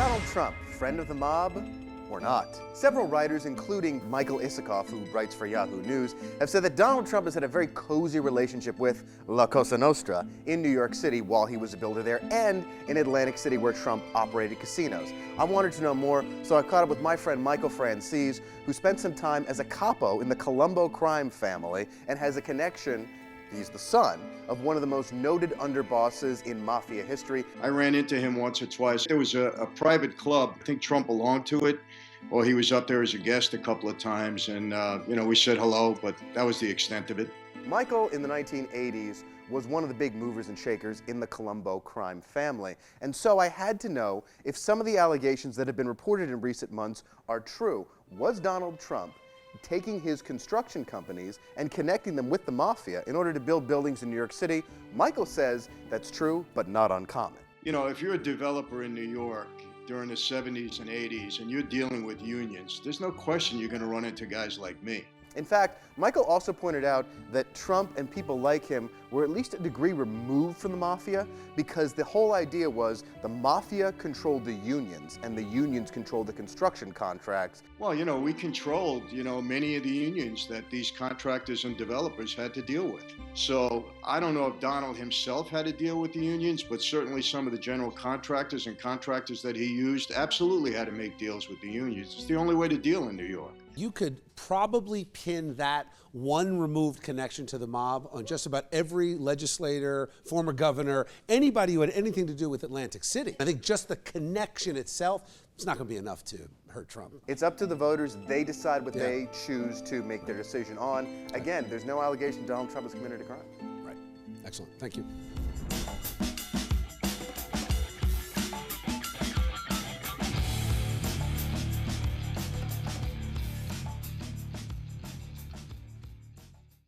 Donald Trump, friend of the mob or not? Several writers, including Michael Isikoff, who writes for Yahoo News, have said that Donald Trump has had a very cozy relationship with La Cosa Nostra in New York City while he was a builder there, and in Atlantic City where Trump operated casinos. I wanted to know more, so I caught up with my friend Michael Franzese, who spent some time as a capo in the Colombo crime family and has a connection. He's the son of one of the most noted underbosses in Mafia history. I ran into him once or twice. There was a private club. I think Trump belonged to it. Well, he was up there as a guest a couple of times, and we said hello, but that was the extent of it. Michael, in the 1980s, was one of the big movers and shakers in the Colombo crime family. And so I had to know if some of the allegations that have been reported in recent months are true. Was Donald Trump taking his construction companies and connecting them with the Mafia in order to build buildings in New York City? Michael says that's true, but not uncommon. You know, if you're a developer in New York during the 70s and 80s and you're dealing with unions, there's no question you're going to run into guys like me. In fact, Michael also pointed out that Trump and people like him were at least a degree removed from the Mafia, because the whole idea was the Mafia controlled the unions and the unions controlled the construction contracts. Well, we controlled, many of the unions that these contractors and developers had to deal with. So I don't know if Donald himself had to deal with the unions, but certainly some of the general contractors and contractors that he used absolutely had to make deals with the unions. It's the only way to deal in New York. You could probably pin that one removed connection to the mob on just about every legislator, former governor, anybody who had anything to do with Atlantic City. I think just the connection itself, it's not going to be enough to hurt Trump. It's up to the voters. They decide what they choose to make their decision on. Again, there's no allegation Donald Trump has committed a crime. Right. Excellent. Thank you.